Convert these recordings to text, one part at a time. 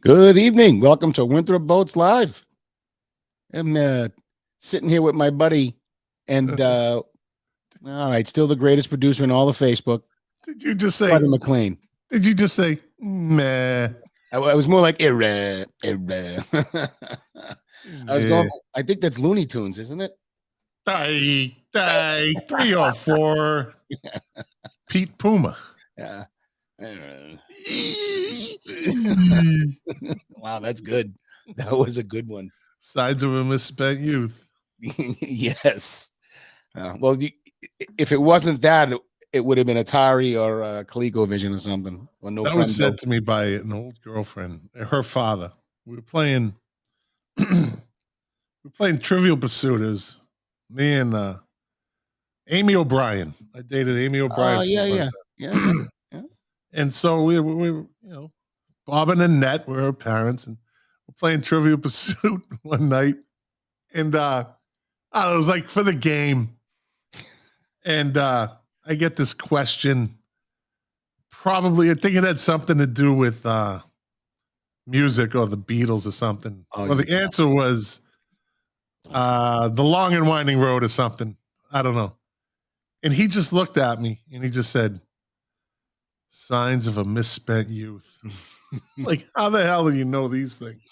Good evening. Welcome to Winthrop Boats Live. I'm sitting here with my buddy, and all right, still the greatest producer in all of Facebook, Did you just say? Buddy McLean. Did you just say? Meh. I was more like I was going. I think that's Looney Tunes, isn't it? Die 304. Pete Puma. Yeah. Wow, that's good. That was a good one. Signs of a misspent youth. Yes. Well, if it wasn't that, it would have been Atari or ColecoVision or something. Or no. That was said to me by an old girlfriend, her father. We were playing. Trivial Pursuit. Me and Amy O'Brien. I dated Amy O'Brien. Oh yeah. And so we Bob and Annette were her parents, and we're playing Trivial Pursuit one night, and it was like for the game, and I get this question. Probably, I think it had something to do with music or the Beatles or something. Well, the answer was The Long and Winding Road or something. I don't know. And he just looked at me and he just said, "Signs of a misspent youth." Like, how the hell do you know these things?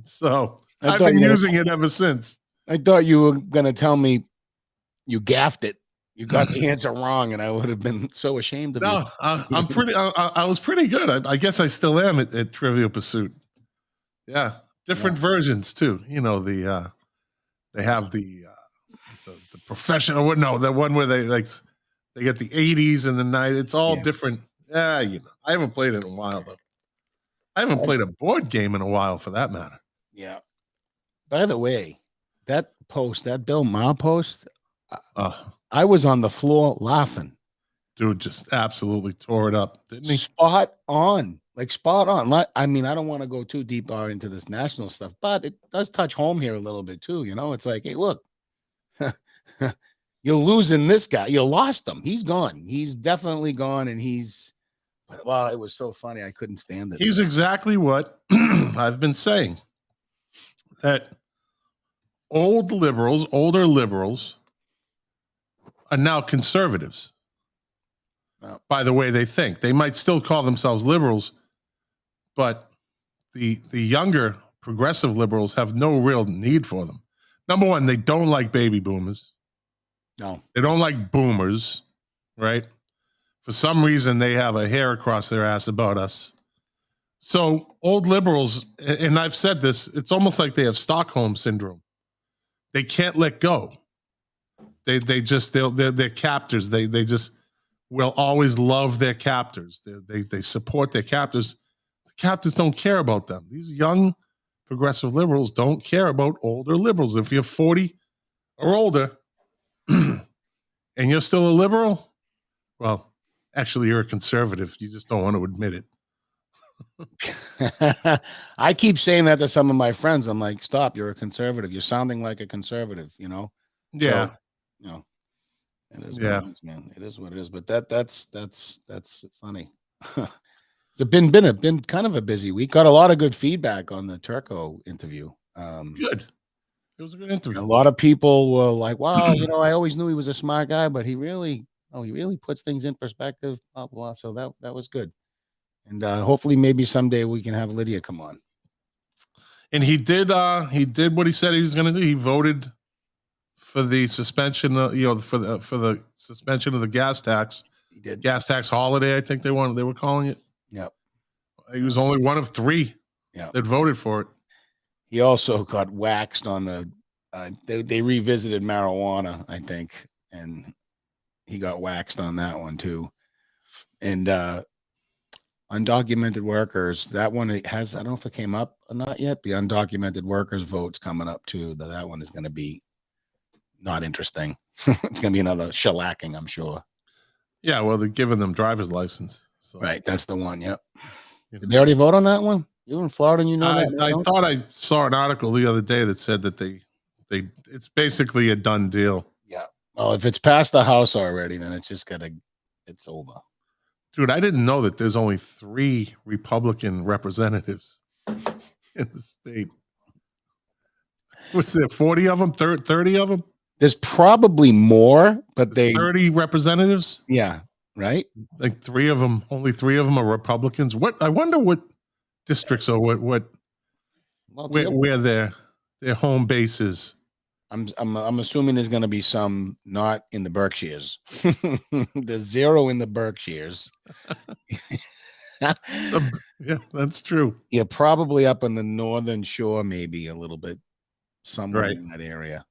So I've been using it ever since. I thought you were going to tell me you gaffed it. You got the answer wrong, and I would have been so ashamed of you. No, I'm pretty. I was pretty good. I guess I still am at Trivial Pursuit. Yeah, different versions too. You know, they have the professional. No, the one where they get the 80s and the 90s. It's all different. Yeah, I haven't played it in a while though. I haven't played a board game in a while, for that matter. Yeah. By the way, that Bill Maher post, I was on the floor laughing. Dude just absolutely tore it up, didn't he? Spot on. I mean, I don't want to go too deep into this national stuff, but it does touch home here a little bit too. It's like, hey, look, you're losing this guy. You lost him. He's gone. He's definitely gone, and well, it was so funny. I couldn't stand it. He's exactly what I've been saying. That older liberals are now conservatives. Oh. By the way they think. They might still call themselves liberals, but the younger progressive liberals have no real need for them. Number one, they don't like baby boomers. No. They don't like boomers, right? For some reason, they have a hair across their ass about us. So old liberals, and I've said this, it's almost like they have Stockholm syndrome. They can't let go. They're captors. They just will always love their captors. They support their captors. The captors don't care about them. These young progressive liberals don't care about older liberals. If you're 40 or older and you're still a liberal, well, actually you're a conservative. You just don't want to admit it. I keep saying that to some of my friends. I'm like, stop, you're a conservative. You're sounding like a conservative, Yeah. So, it is what it is, man. It is what it is. But that's funny. It's been kind of a busy week. Got a lot of good feedback on the Turco interview. Good. It was a good interview. A lot of people were like, wow, I always knew he was a smart guy, but he really puts things in perspective, blah, blah. So that was good. And hopefully maybe someday we can have Lydia come on. And he did what he said he was going to do. He voted for the suspension, for the suspension of the gas tax. He did. Gas tax holiday, I think they were calling it. Yep. He was only one of three that voted for it. He also got waxed on the they revisited marijuana, I think, and he got waxed on that one too. And undocumented workers, that one I don't know if it came up or not yet. The undocumented workers vote's coming up too. That one is going to be not interesting. It's going to be another shellacking, I'm sure. Yeah, well, they're giving them driver's license. So. Right, that's the one. Yep. Did they already vote on that one? You in Florida, and that? I thought I saw an article the other day that said that it's basically a done deal. Yeah. Well, if it's past the House already, then it's over. Dude, I didn't know that there's only 3 Republican representatives in the state. What's there, 40 of them, 30 of them? There's probably more, but There's 30 representatives? Yeah, right? Like only 3 of them are Republicans. I wonder what districts or where their home base is. I'm assuming there's going to be some not in the Berkshires. There's 0 in the Berkshires. Yeah, that's true. Yeah, probably up on the northern shore, maybe a little bit, somewhere in that area.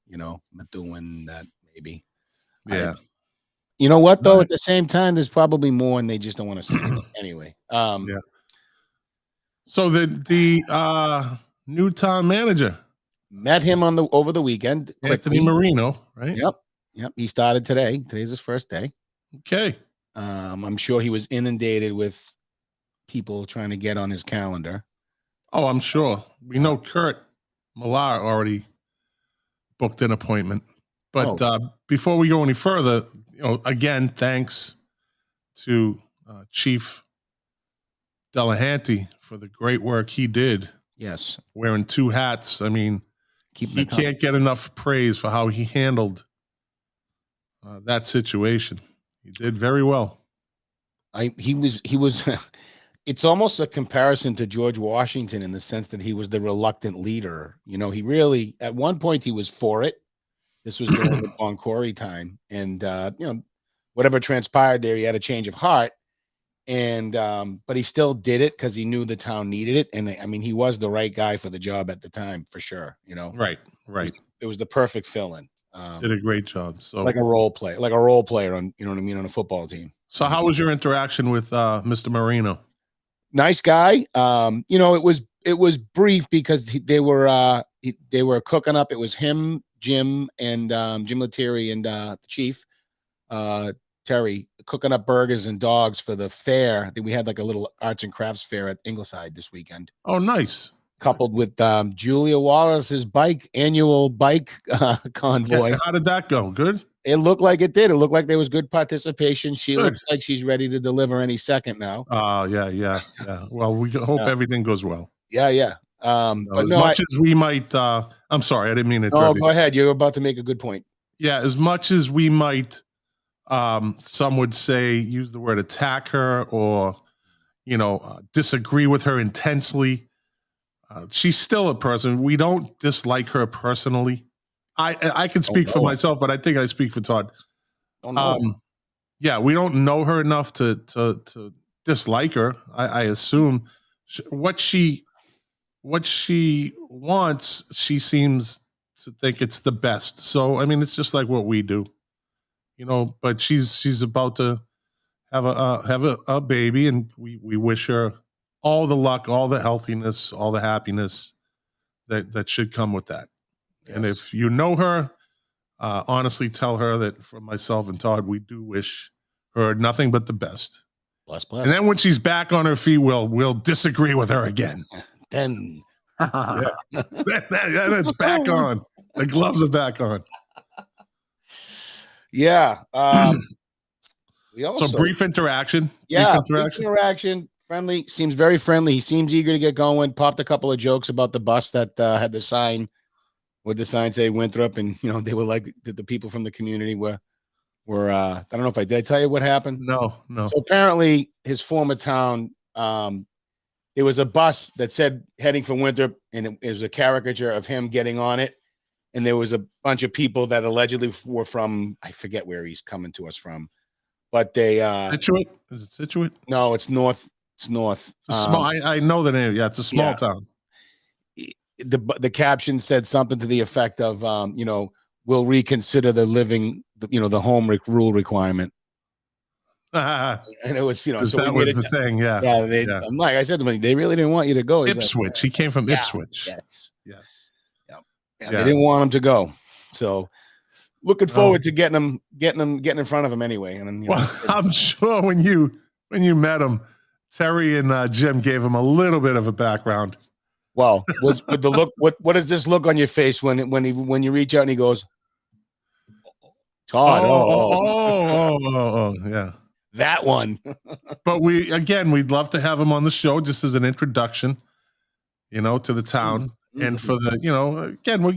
Methuen, that maybe. Yeah. You know what though? At the same time, there's probably more, and they just don't want to say it anyway. Yeah. So the new town manager. Met him over the weekend. Anthony Marino, right? Yep. He started today. Today's his first day. Okay. I'm sure he was inundated with people trying to get on his calendar. Oh, I'm sure. We know Kurt Millar already booked an appointment. But before we go any further, again, thanks to Chief Delahanty for the great work he did. Yes. Wearing 2 hats. I mean, he can't get enough praise for how he handled that situation. He did very well. He was it's almost a comparison to George Washington in the sense that he was the reluctant leader. He really, at one point he was for it. This was during the Bon Corey time. And, whatever transpired there, he had a change of heart. And, but he still did it because he knew the town needed it. And I mean, he was the right guy for the job at the time, for sure. Right. It was the perfect fill-in. Did a great job. So like a role player on, on a football team. So how was your interaction with Mr. Marino? Nice guy. It was brief because they were cooking up. It was him, Jim, and Jim Lettieri and the chief, Terry, cooking up burgers and dogs for the fair. I think we had like a little arts and crafts fair at Ingleside this weekend. Oh, nice. Coupled with Julia Wallace's annual bike convoy. Yeah, how did that go? Good? It looked like it did. It looked like there was good participation. She looks like she's ready to deliver any second now. Oh, yeah. Well, we hope everything goes well. Yeah. But as we might, I'm sorry, I didn't mean to. No, go ahead. You're about to make a good point. Yeah, as much as we might, some would say, use the word attack her or, disagree with her intensely. She's still a person. We don't dislike her personally. I can speak for myself, but I think I speak for Todd. Yeah, we don't know her enough to dislike her. I assume what she wants, she seems to think it's the best. So I mean, it's just like what we do, But she's about to have a baby, and we wish her all the luck, all the healthiness, all the happiness that should come with that. Yes. And if you know her, honestly tell her that from myself and Todd, we do wish her nothing but the best. Bless. And then when she's back on her feet, we'll disagree with her again. Then it's back on. The gloves are back on. Yeah. So brief interaction. Yeah, brief interaction. Friendly, seems very friendly. He seems eager to get going. Popped a couple of jokes about the bus that had the sign. Would the sign say Winthrop? And they were like the people from the community were I don't know if did I tell you what happened? No. So apparently his former town, there was a bus that said heading for Winthrop, and it was a caricature of him getting on it. And there was a bunch of people that allegedly were from, I forget where he's coming to us from, but they Situate? Is it Situate? No, it's north. It's north. It's small. I know the name. Yeah, it's a small town. The caption said something to the effect of, we'll reconsider the home rule requirement. And it was, so that was the thing. Yeah. I'm like, I said to him, they really didn't want you to go. Ipswich. He came from Ipswich. Yes. Yeah, they didn't want him to go. So looking forward to getting in front of him anyway. And then, I'm sure when you met him, Terry and Jim gave him a little bit of a background. Well, with the look, what does this look on your face when you reach out and he goes, Todd? Yeah. that one. But we'd love to have him on the show just as an introduction, to the town. And for the, again, we're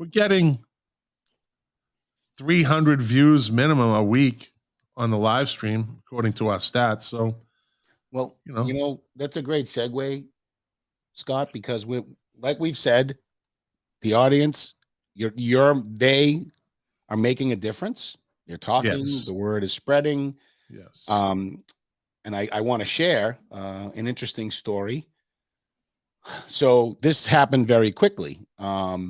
getting 300 views minimum a week on the live stream, according to our stats. So, well, that's a great segue, Scott, because like we've said, the audience, they are making a difference. They're talking. Yes. The word is spreading. Yes. And I want to share an interesting story. So this happened very quickly. Both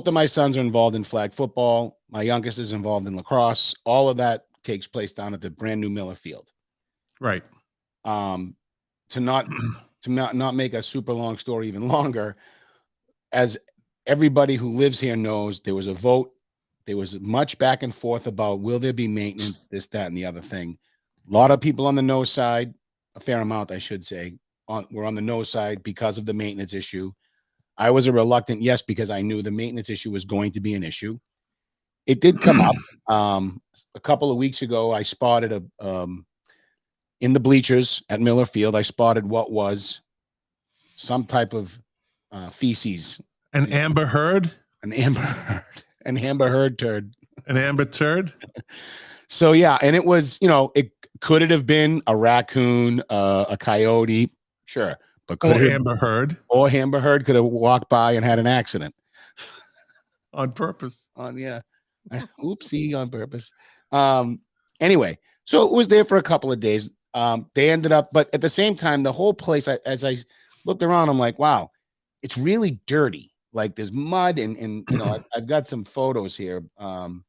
of my sons are involved in flag football. My youngest is involved in lacrosse. All of that takes place down at the brand new Miller Field. Right. To not make a super long story even longer, as everybody who lives here knows, there was a vote. There was much back and forth about will there be maintenance, this, that, and the other thing. A lot of people on the no side, a fair amount, I should say, were on the no side because of the maintenance issue. I was a reluctant yes because I knew the maintenance issue was going to be an issue. It did come up. A couple of weeks ago, I spotted in the bleachers at Miller Field, I spotted what was some type of feces. An Amber Heard? An Amber Heard. An Amber Heard turd. An Amber turd? So, yeah, and it was, could it have been a raccoon, a coyote? Sure. But or Amber Heard. Or Amber Heard could have walked by and had an accident. On purpose. Oopsie, on purpose. Anyway, so it was there for a couple of days. They ended up, but at the same time, the whole place, as I looked around, I'm like, wow, it's really dirty. Like there's mud and I've got some photos here. And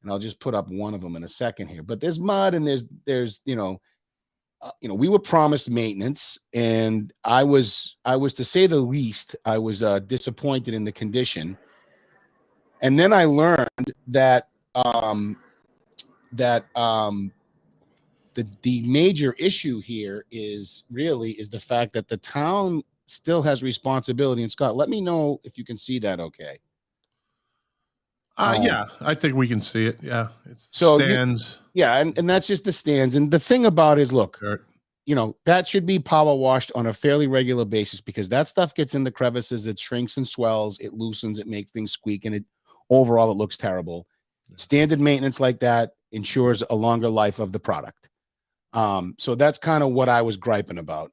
I'll just put up one of them in a second here, but there's mud and there's we were promised maintenance, and I was to say the least, I was disappointed in the condition. And then I learned that the major issue here is the fact that the town still has responsibility. And Scott, let me know if you can see that. Okay. Yeah, I think we can see it. Yeah. It's stands. And that's just the stands. And the thing about it is, look, that should be power washed on a fairly regular basis, because that stuff gets in the crevices. It shrinks and swells. It loosens. It makes things squeak. And overall, it looks terrible. Standard maintenance like that ensures a longer life of the product. So that's kind of what I was griping about.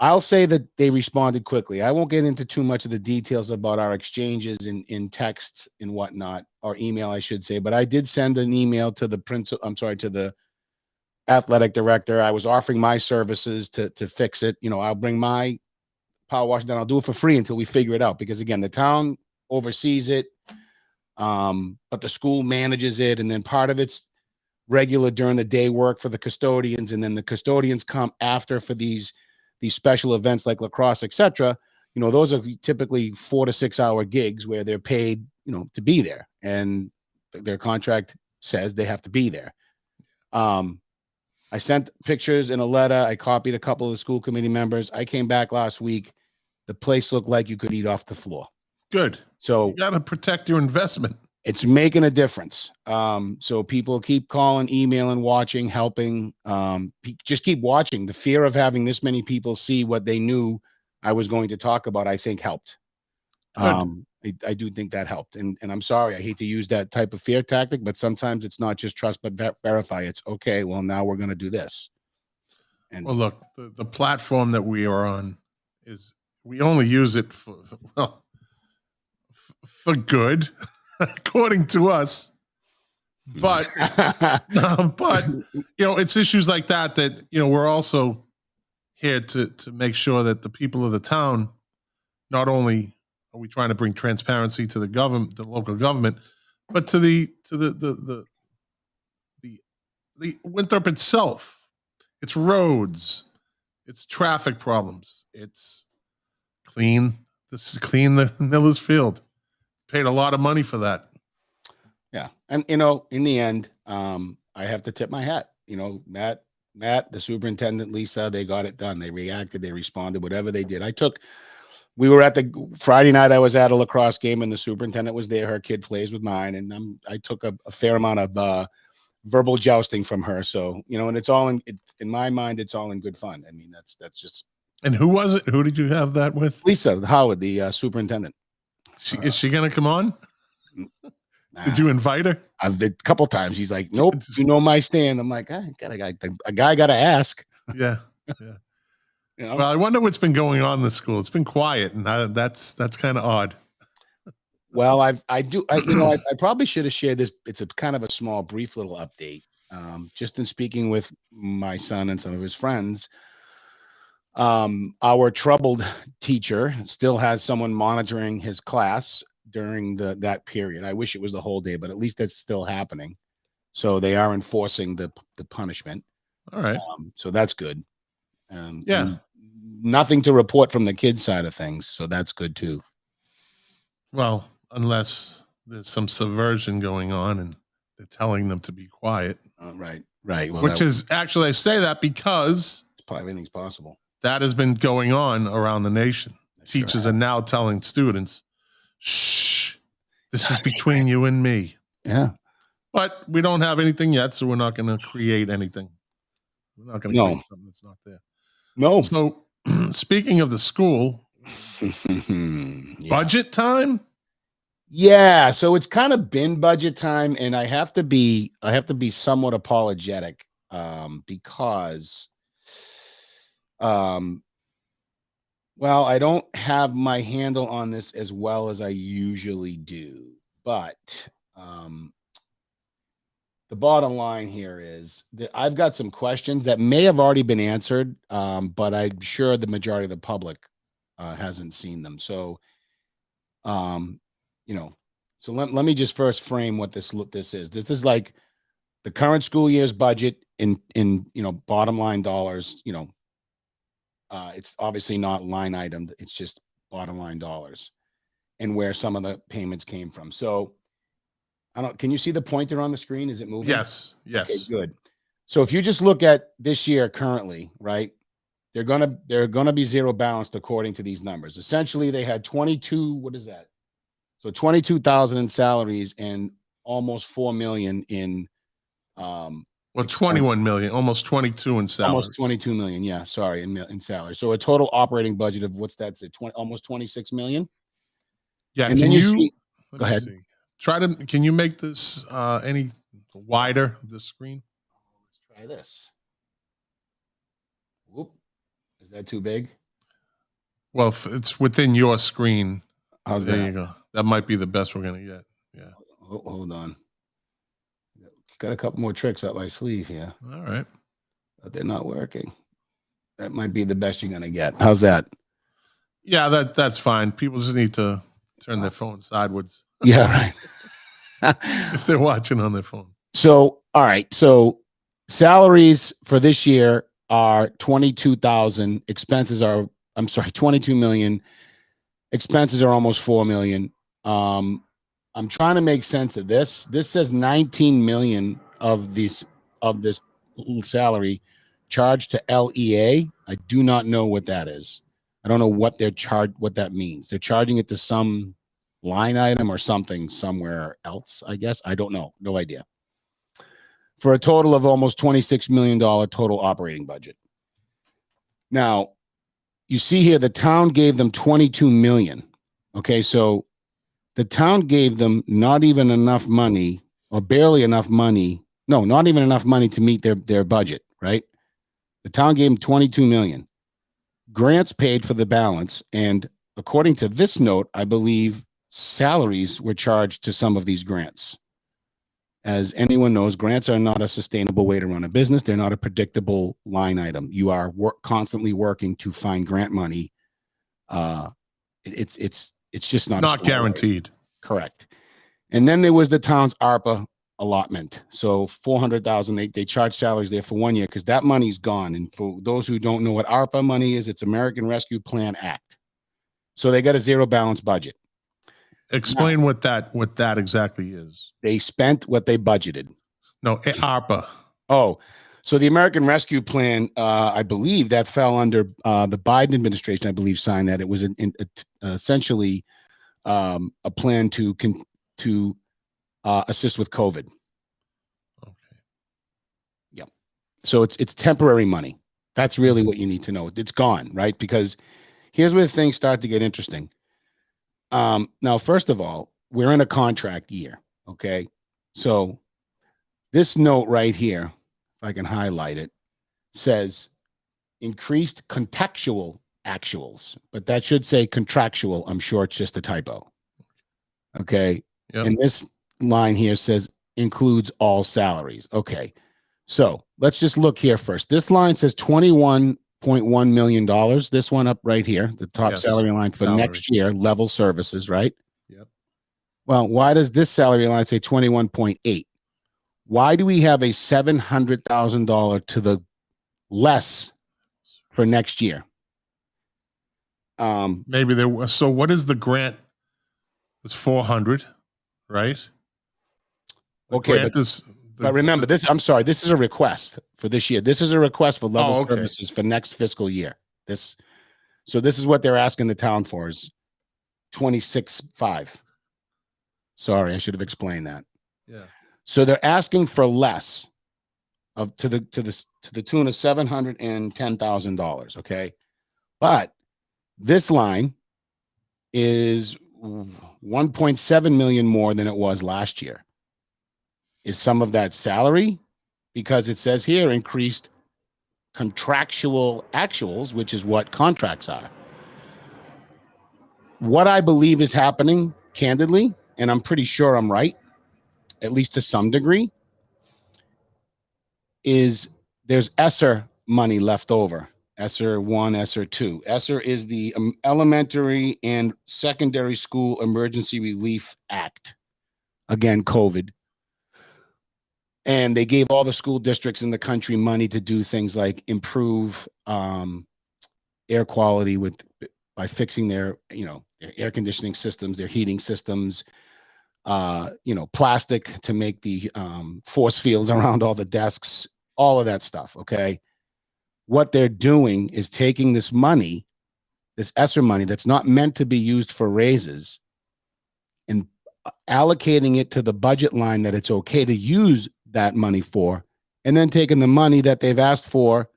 I'll say that they responded quickly. I won't get into too much of the details about our exchanges in text and whatnot, or email, I should say, but I did send an email to the to the athletic director. I was offering my services to fix it. I'll bring my power wash down. I'll do it for free until we figure it out, because again, the town oversees it, but the school manages it, and then part of it's regular during the day work for the custodians, and then the custodians come after for these special events like lacrosse, etc. Those are typically 4 to 6 hour gigs where they're paid, to be there, and their contract says they have to be there. I sent pictures in a letter. I copied a couple of the school committee members. I came back last week. The place looked like you could eat off the floor. Good. So you got to protect your investment. It's making a difference. So people keep calling, emailing, watching, helping. Just keep watching. The fear of having this many people see what they knew I was going to talk about, I think helped. I do think that helped. And I'm sorry, I hate to use that type of fear tactic, but sometimes it's not just trust but verify. It's okay, well, now we're going to do this. And well, look, the platform that we are on we only use it for good. According to us, but it's issues like that we're also here to make sure that the people of the town, not only are we trying to bring transparency to the government, the local government, but to the Winthrop itself, its roads, its traffic problems, it's clean. This is clean the Miller's Field. Paid a lot of money for that. Yeah. And, in the end, I have to tip my hat. Matt, the superintendent, Lisa, they got it done. They reacted, they responded, whatever they did. We were at the Friday night, I was at a lacrosse game, and the superintendent was there. Her kid plays with mine. And I took a fair amount of verbal jousting from her. So, and it's all in my mind, it's all in good fun. I mean, that's just. And who was it? Who did you have that with? Lisa Howard, the superintendent. Is she going to come on? Nah. Did you invite her? I've a couple times. He's like, nope, my stand. I'm like, a guy got to ask. Yeah. Well, I wonder what's been going on in the school. It's been quiet, and that's kind of odd. Well, I probably should have shared this. It's a kind of a small, brief little update. Just in speaking with my son and some of his friends, our troubled teacher still has someone monitoring his class during that period. I wish it was the whole day, but at least that's still happening. So they are enforcing the punishment. All right. So that's good. Yeah. Nothing to report from the kids' side of things. So that's good too. Well, unless there's some subversion going on and they're telling them to be quiet. Right. Well, which is actually, I say that because everything's possible. That has been going on around the nation. Teachers are now telling students, shh, this is between you and me. Yeah. But we don't have anything yet, so we're not going to create anything. We're not going to create something that's not there. No. So speaking of the school, budget time? Yeah. So it's kind of been budget time, and I have to be somewhat apologetic because well, I don't have my handle on this as well as I usually do, but the bottom line here is that I've got some questions that may have already been answered, but I'm sure the majority of the public hasn't seen them. So, so let me just first frame what this is. This is like the current school year's budget in bottom line dollars. It's obviously not line item. It's just bottom line dollars and where some of the payments came from. So can you see the pointer on the screen? Is it moving? Yes. Okay, good. So if you just look at this year currently, right, they're gonna be zero balanced according to these numbers. Essentially, they had 22. What is that? So 22,000 in salaries and almost 4 million in well, 21 million, almost 22 in salaries. Almost 22 million. Yeah, sorry, in salary. So a total operating budget of what's that? Almost 26 million. Yeah. And can you go ahead? Can you make this any wider, the screen? Let's try this. Whoop. Is that too big? Well, it's within your screen. How's that? There you go. That might be the best we're going to get. Yeah. Hold on. Got a couple more tricks up my sleeve here. All right. But they're not working. That might be the best you're going to get. How's that? Yeah, that's fine. People just need to turn their phone sideways. Yeah, right. If they're watching on their phone. So, all right. So salaries for this year are 22,000. Expenses are, 22 million. Expenses are almost 4 million. I'm trying to make sense of this. This says 19 million of this salary charged to LEA. I do not know what that is. I don't know what what that means. They're charging it to some line item or something somewhere else, I guess. I don't know. No idea. For a total of almost $26 million total operating budget. Now, you see here, the town gave them 22 million. Okay, so the town gave them not even enough money or barely enough money. No, not even enough money to meet their budget, right? The town gave them 22 million. Grants paid for the balance. And according to this note, I believe salaries were charged to some of these grants. As anyone knows, grants are not a sustainable way to run a business. They're not a predictable line item. You are constantly working to find grant money. It's just not guaranteed. Correct. And then there was the town's ARPA allotment. So 400,000, they charge salaries there for 1 year because that money's gone. And for those who don't know what ARPA money is, it's American Rescue Plan Act. So they got a zero balance budget. Explain what that exactly is. They spent what they budgeted. No, ARPA. Oh, so the American Rescue Plan, I believe that fell under the Biden administration, I believe, signed that. It was essentially a plan to assist with COVID. Okay. So it's temporary money. That's really what you need to know. It's gone, right? Because here's where things start to get interesting. Now, first of all, we're in a contract year. Okay. So this note right here, if I can highlight it, says increased contextual actuals, but that should say contractual. I'm sure it's just a typo. Okay. Yep. And this line here says includes all salaries. Okay. So let's just look here first. This line says $21.1 million. This one up right here, the top salary line for next year, level services, right? Yep. Well, why does this salary line say 21.8? Why do we have a $700,000 to the less for next year? Maybe there was. So what is the grant? It's 400, right? Okay, but remember this. I'm sorry. This is a request for this year. This is a request for level services for next fiscal year. So this is what they're asking the town for is 26.5. Sorry, I should have explained that. Yeah. So they're asking for less to the tune of $710,000. Okay, but this line is 1.7 million more than it was last year. Is some of that salary? Because it says here increased contractual actuals, which is what contracts are. What I believe is happening, candidly, and I'm pretty sure I'm right, at least to some degree, is there's ESSER money left over. ESSER 1, ESSER 2. ESSER is the Elementary and Secondary School Emergency Relief Act. Again, COVID. And they gave all the school districts in the country money to do things like improve air quality by fixing their air conditioning systems, their heating systems, plastic to make the force fields around all the desks, all of that stuff. Okay. What they're doing is taking this money, this ESSER money that's not meant to be used for raises, and allocating it to the budget line that it's okay to use that money for, and then taking the money that they've asked for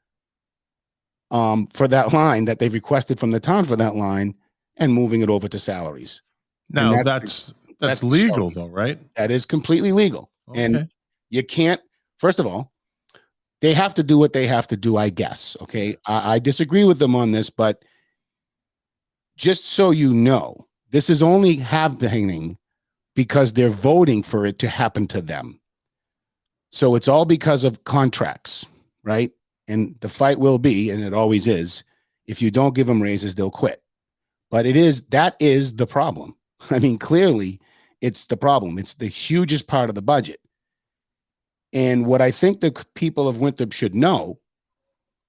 that line that they've requested from the town for that line and moving it over to salaries. Now that's legal though, right? That is completely legal. Okay. And you can't, first of all, they have to do what they have to do, I guess. Okay. I disagree with them on this, but just so you know, this is only happening because they're voting for it to happen to them. So it's all because of contracts, right? And the fight will be, and it always is, if you don't give them raises, they'll quit. But that is the problem. I mean, clearly it's the problem. It's the hugest part of the budget. And what I think the people of Winthrop should know,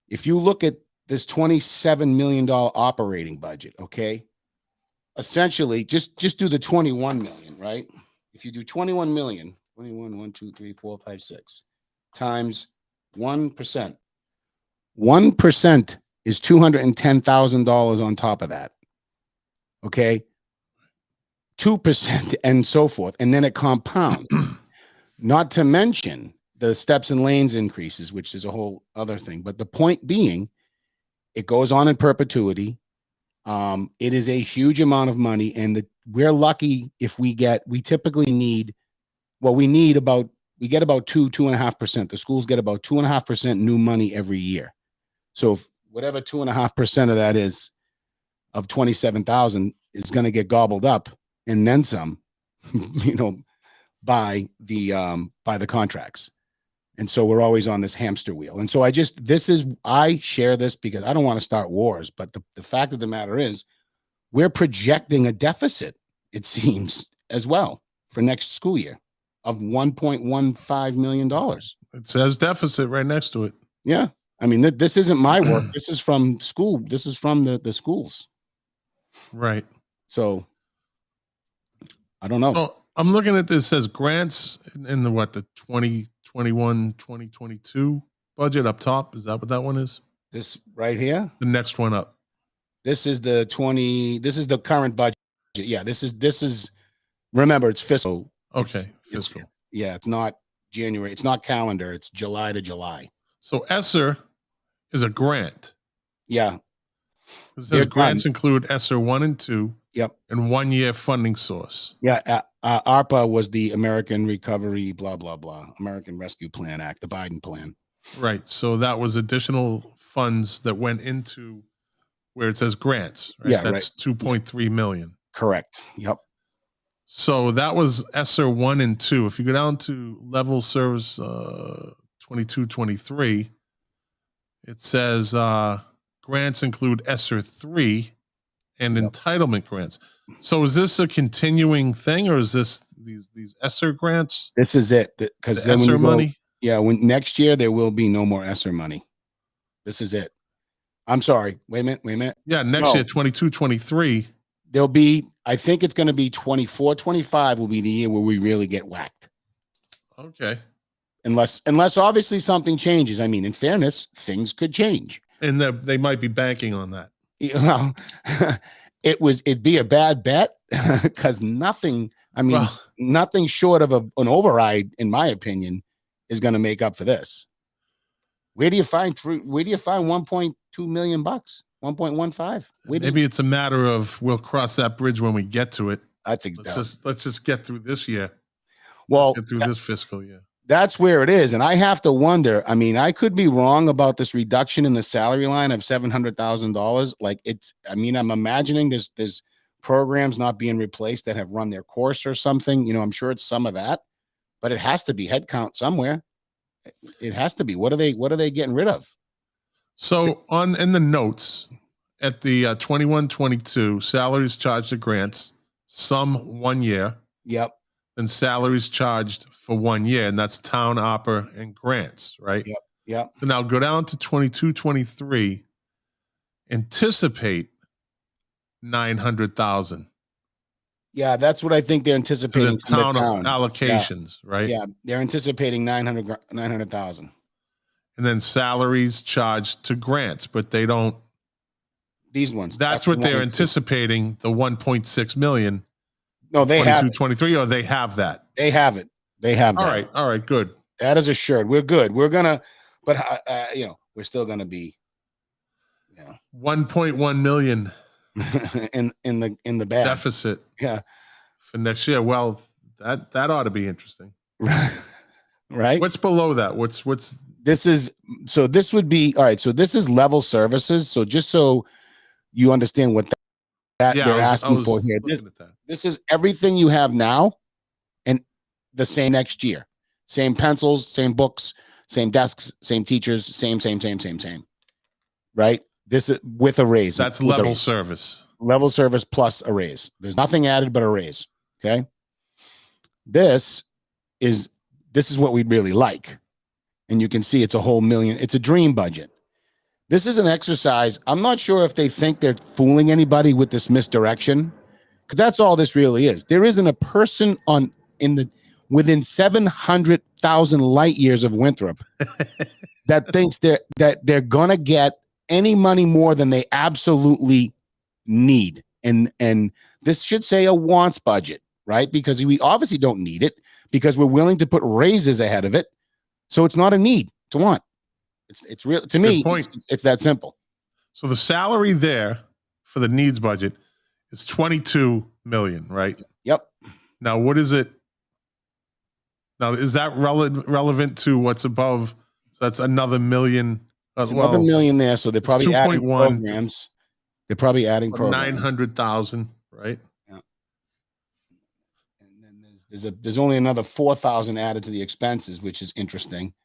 if you look at this $27 million operating budget, okay, essentially just do the 21 million, right? If you do 21 million, 21, 1, 2, 3, 4, 5, 6 times 1%. 1% is $210,000 on top of that. Okay. 2% and so forth. And then it compounds. Not to mention the steps and lanes increases, which is a whole other thing. But the point being, it goes on in perpetuity. It is a huge amount of money. And we're lucky if we typically need, we get about 2.5%. The schools get about 2.5% new money every year. So whatever 2.5% of that is of 27,000 is going to get gobbled up and then some, by the contracts. And so we're always on this hamster wheel. And so I share this because I don't want to start wars, but the fact of the matter is we're projecting a deficit, it seems, as well for next school year of $1.15 million. It says deficit right next to it. Yeah. I mean, this isn't my work. This is from school. This is from the schools. Right. So I don't know. So I'm looking at this. It says grants in the 2021, 2022 budget up top. Is that what that one is? This right here? The next one up. This is the current budget. Yeah, this is remember, it's fiscal. Okay. Fiscal. It's not January. It's not calendar. It's July to July. So ESSER is a grant. Yeah. It says grants include ESSER 1 and 2. Yep. And 1 year funding source. Yeah. ARPA was the American Recovery, blah, blah, blah. American Rescue Plan Act, the Biden plan. Right. So that was additional funds that went into where it says grants. Right? Yeah. That's 2.3 million. Correct. Yep. So that was ESSER 1 and 2. If you go down to level service 22-23, it says grants include ESSER 3 and entitlement grants. So is this a continuing thing, or is this these ESSER grants? This is it, because the ESSER money. When next year there will be no more ESSER money. This is it. I'm sorry. Wait a minute. Yeah, next year 22-23. There'll be. I think it's going to be 24-25 will be the year where we really get whacked. Okay. Unless obviously something changes. I mean, in fairness, things could change. And they might be banking on that. Well, it'd be a bad bet because nothing. I mean, nothing short of an override, in my opinion, is going to make up for this. Where do you find 1.2 million bucks? 1.15? Maybe it's a matter of we'll cross that bridge when we get to it. That's exactly. Let's just get through this year. Well, let's get through this fiscal year. That's where it is, and I have to wonder. I mean, I could be wrong about this reduction in the salary line of $700,000. Like it's. I mean, I'm imagining there's programs not being replaced that have run their course or something. You know, I'm sure it's some of that, but it has to be headcount somewhere. It has to be. What are they getting rid of? So in the notes at the 21-22 salaries charged to grants, some 1 year. Yep. And salaries charged for 1 year, and that's town ARPA and grants, right? Yep. So now go down to 22-23. Anticipate 900,000. Yeah, that's what I think they're anticipating. The town allocations, right? Yeah, they're anticipating 900,000. And then salaries charged to grants, but they don't. These ones. That's what they're anticipating, the 1.6 million. No, they have 22-23, or they have that. They have it. They have that. All right, good. That is assured. We're good. We're gonna, but we're still gonna be, 1.1 million in the bad deficit. Yeah, for next year. Well, that ought to be interesting. Right. What's below that? What's this is? So this would be all right. So this is level services. So just so you understand what that they're asking for here. This is everything you have now and the same next year. Same pencils, same books, same desks, same teachers, same. Right? This is with a raise. That's level service. Level service plus a raise. There's nothing added but a raise. Okay. This is what we'd really like. And you can see it's a whole million. It's a dream budget. This is an exercise. I'm not sure if they think they're fooling anybody with this misdirection, because that's all this really is. There isn't a person within 700,000 light years of Winthrop that thinks that they're gonna get any money more than they absolutely need. And this should say a wants budget, right? Because we obviously don't need it because we're willing to put raises ahead of it. So it's not a need to want. It's real to me. It's that simple. So the salary there for the needs budget is 22 million, right? Yep. Now, what is it? Now, is that relevant to what's above? So that's another million. Another million there. So they're probably adding programs. They're probably adding programs. 900,000, right? Yeah. And then there's only another 4,000 added to the expenses, which is interesting.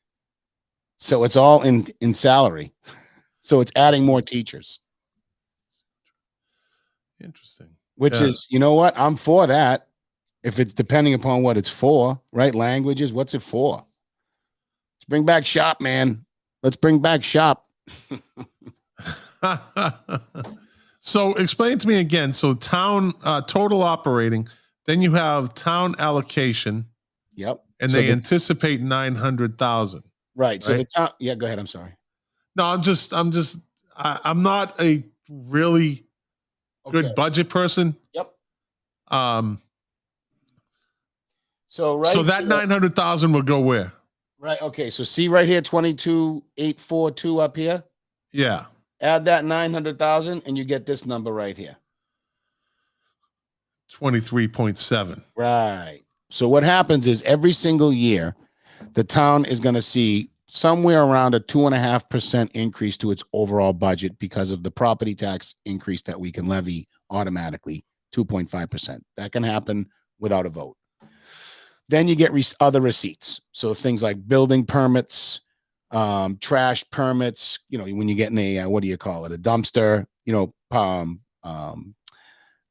So it's all in salary. So it's adding more teachers. Interesting. Which is, you know what? I'm for that. If it's depending upon what it's for, right? Languages, what's it for? Let's bring back shop, man. Let's bring back shop. So explain to me again. So town total operating, then you have town allocation. Yep. And they anticipate 900,000. Right. So the town, go ahead. I'm sorry. No, I'm not a really good budget person. Yep. So that 900,000 will go where? Right. Okay. So see right here, 22,842 up here. Yeah. Add that 900,000 and you get this number right here. 23.7. Right. So what happens is every single year, the town is going to see somewhere around a 2.5% increase to its overall budget because of the property tax increase that we can levy automatically, 2.5%. That can happen without a vote. Then you get other receipts. So things like building permits, trash permits, when you get in a, what do you call it? A dumpster,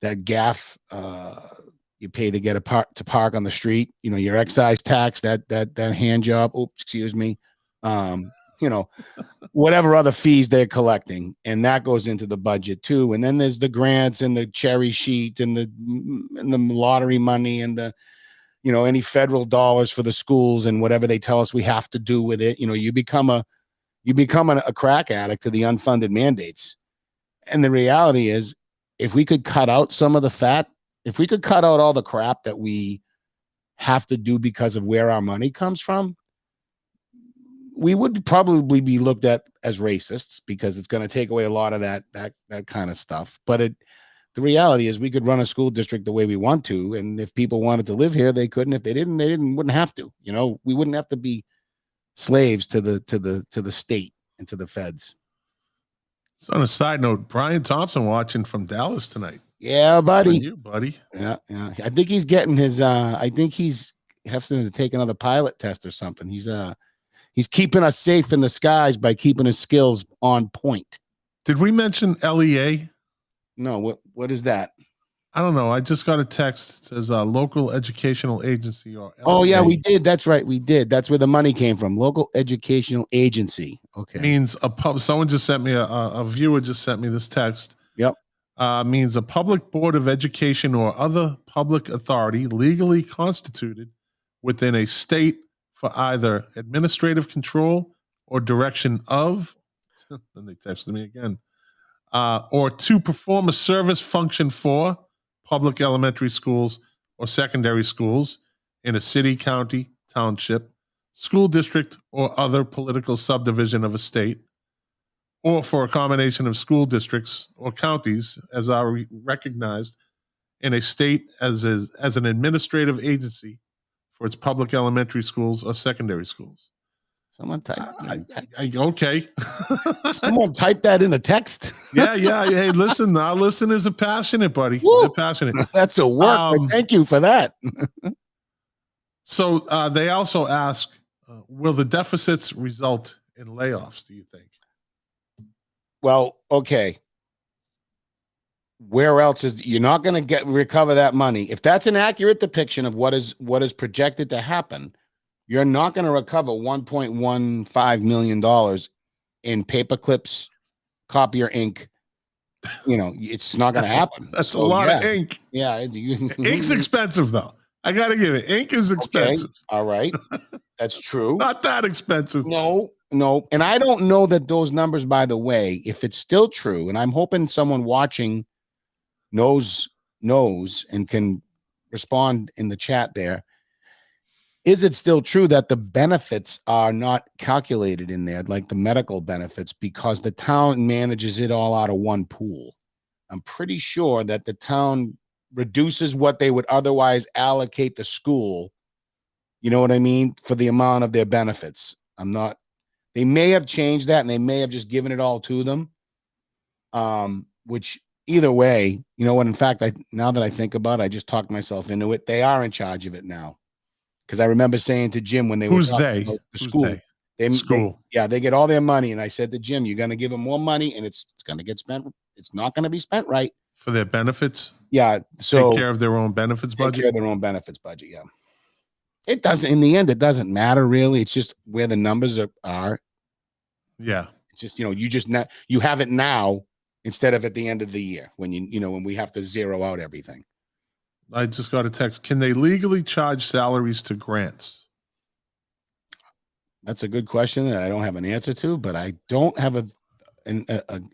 that gaff, you pay to get to park on the street, your excise tax, that hand job. Oops, excuse me. Whatever other fees they're collecting, and that goes into the budget too. And then there's the grants and the cherry sheet and the lottery money and the, any federal dollars for the schools and whatever they tell us we have to do with it. You become a crack addict to the unfunded mandates. And the reality is, if we could cut out some of the fat, if we could cut out all the crap that we have to do because of where our money comes from, we would probably be looked at as racists because it's going to take away a lot of that kind of stuff. But the reality is we could run a school district the way we want to. And if people wanted to live here, they could. And if they wouldn't have to, we wouldn't have to be slaves to the state and to the feds. So on a side note, Brian Thompson watching from Dallas tonight. Yeah, buddy. You, buddy. Yeah. I think he's getting his, I think he's having to take another pilot test or something. He's keeping us safe in the skies by keeping his skills on point. Did we mention LEA? No. What is that? I don't know. I just got a text. It says local educational agency. Or LEA. Oh yeah, we did. That's right. We did. That's where the money came from. Local educational agency. Okay. Means someone just sent me a viewer just sent me this text. Yep. Means a public board of education or other public authority legally constituted within a state for either administrative control or direction of, then they texted me again, or to perform a service function for public elementary schools or secondary schools in a city, county, township, school district, or other political subdivision of a state, or for a combination of school districts or counties as are recognized in a state as an administrative agency for its public elementary schools or secondary schools. Someone type. Okay. Someone type that in a text. Yeah. Hey, listen, our listeners are passionate, buddy. Woo! They're passionate. That's a work. Thank you for that. So they also ask, will the deficits result in layoffs, do you think? Well, okay. Where else is you're not going to recover that money? If that's an accurate depiction of what is projected to happen, you're not going to recover $1.15 million in paper clips, copier ink. It's not going to happen. That's a lot of ink. Yeah. Ink's expensive, though. I got to give it. Ink is expensive. Okay. All right. That's true. Not that expensive. No. And I don't know that those numbers, by the way, if it's still true, and I'm hoping someone watching knows and can respond in the chat there. Is it still true that the benefits are not calculated in there, like the medical benefits, because the town manages it all out of one pool? I'm pretty sure that the town reduces what they would otherwise allocate the school, you know what I mean, for the amount of their benefits. They may have changed that and they may have just given it all to them. Which either way, you know what, in fact, now that I think about it, I just talked myself into it. They are in charge of it now. Because I remember saying to Jim when they were the school. They get all their money. And I said to Jim, you're going to give them more money and it's going to get spent. It's not going to be spent right. For their benefits? Yeah. So take care of their own benefits budget? Take care of their own benefits budget, yeah. It doesn't, in the end, it doesn't matter really. It's just where the numbers are. Yeah. It's just, you have it now instead of at the end of the year when when we have to zero out everything. I just got a text. Can they legally charge salaries to grants? That's a good question that I don't have an answer to, but I don't have an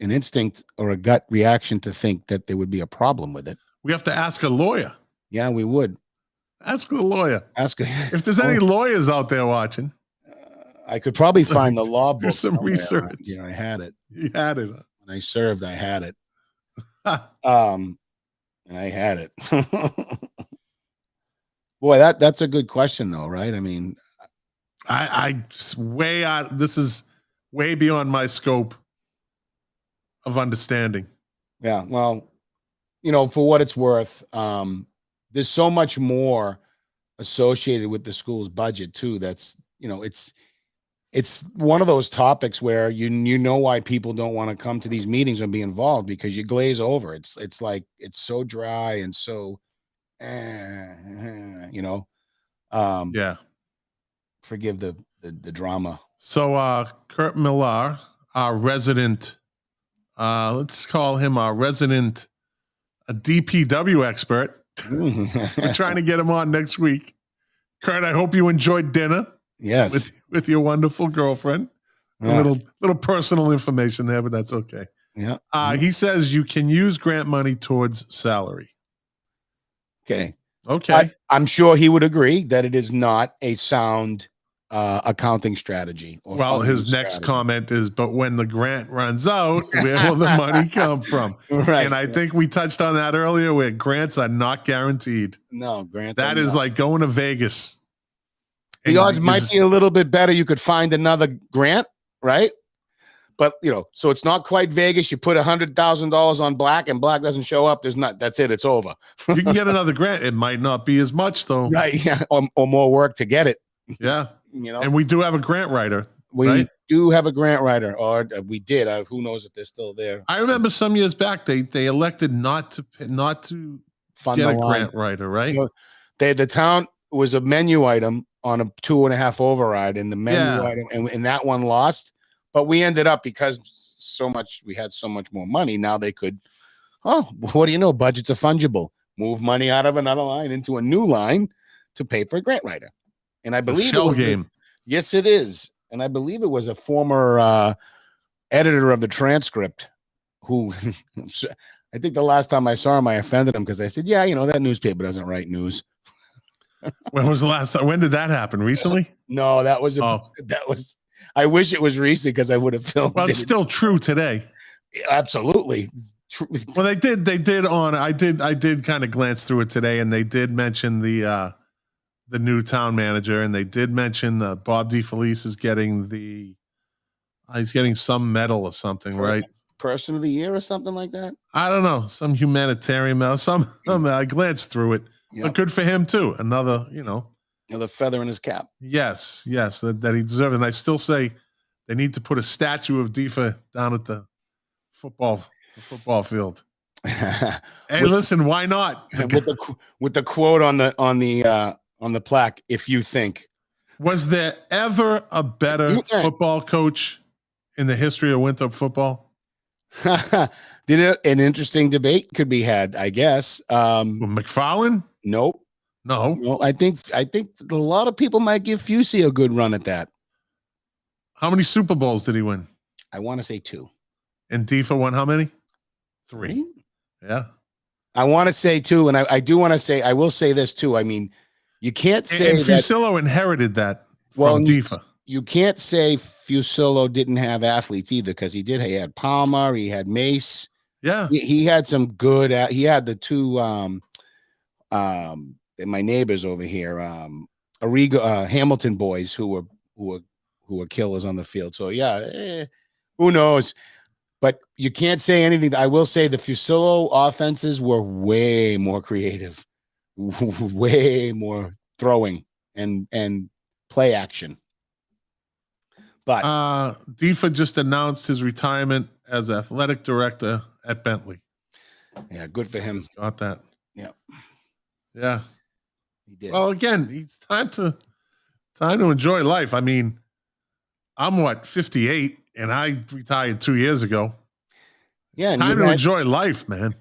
instinct or a gut reaction to think that there would be a problem with it. We have to ask a lawyer. Yeah, we would. Ask the lawyer. Ask if there's any lawyers out there watching. I could probably find the law book. Do some somewhere. research. I had it. You had it. When I served, I had it. And I had it. Boy, that's a good question, though, right? I mean, I way out. This is way beyond my scope of understanding. Yeah. Well, for what it's worth, there's so much more associated with the school's budget too. That's, it's one of those topics where you know why people don't want to come to these meetings and be involved, because you glaze over. It's like it's so dry and so, Yeah. Forgive the drama. So Kurt Millar, our resident, let's call him our resident DPW expert. We're trying to get him on next week. Kurt, I hope you enjoyed dinner. Yes. With your wonderful girlfriend. Yeah. A little personal information there, but that's okay. Yeah. He says you can use grant money towards salary. Okay. Okay. I'm sure he would agree that it is not a sound accounting strategy. Well, his next comment is, but when the grant runs out, where will the money come from? Right. And I think we touched on that earlier, where grants are not guaranteed. No, grants. That is like going to Vegas. The odds might be a little bit better. You could find another grant, right? But so it's not quite Vegas. You put $100,000 on black, and black doesn't show up. That's it. It's over. You can get another grant. It might not be as much though. Right. Yeah. Or more work to get it. Yeah. And we do have a grant writer. We do have a grant writer, or we did. Who knows if they're still there? I remember some years back they elected not to fund get the a line. grant writer, right? The town was a menu item on a 2.5 override, and the menu item, and that one lost. But we ended up, because we had so much more money. Now they could, what do you know? Budgets are fungible. Move money out of another line into a new line to pay for a grant writer. And I believe shell game. Yes, it is. And I believe it was a former editor of the transcript who, I think the last time I saw him, I offended him because I said, yeah, that newspaper doesn't write news. When was the last time? When did that happen? Recently? No, that was I wish it was recent, because I would have filmed. Well, it's still true today. Absolutely. Well, they did on. I did kind of glance through it today, and they did mention the new town manager, and they did mention that Bob DeFelice is getting he's getting some medal or something, right? Person of the year or something like that. I don't know, some humanitarian medal. I glanced through it, but good for him too. Another feather in his cap. Yes, that he deserved. And I still say they need to put a statue of Defa down at the football field. Hey, listen, why not? with the quote on the plaque, if you think. Was there ever a better football coach in the history of Winthrop football? An interesting debate could be had, I guess. McFarland? Nope. No. I think a lot of people might give Fusey a good run at that. How many Super Bowls did he win? I want to say 2. And Defa won how many? 3. Yeah. I want to say 2, and I do want to say, I will say this too. I mean, you can't say and Fusillo inherited that from Defa. You can't say Fusillo didn't have athletes either, because he did. He had Palmer, he had Mace. Yeah. He had some good. He had the 2 my neighbors over here, Hamilton boys who were killers on the field. So who knows? But you can't say anything. I will say the Fusillo offenses were way more creative, way more throwing and play action. But Defa just announced his retirement as athletic director at Bentley. Yeah, good for him. Just got that. Yeah. Yeah. He did. Well, again, it's time to enjoy life. I mean, I'm 58, and I retired 2 years ago. Yeah, it's time to enjoy life, man.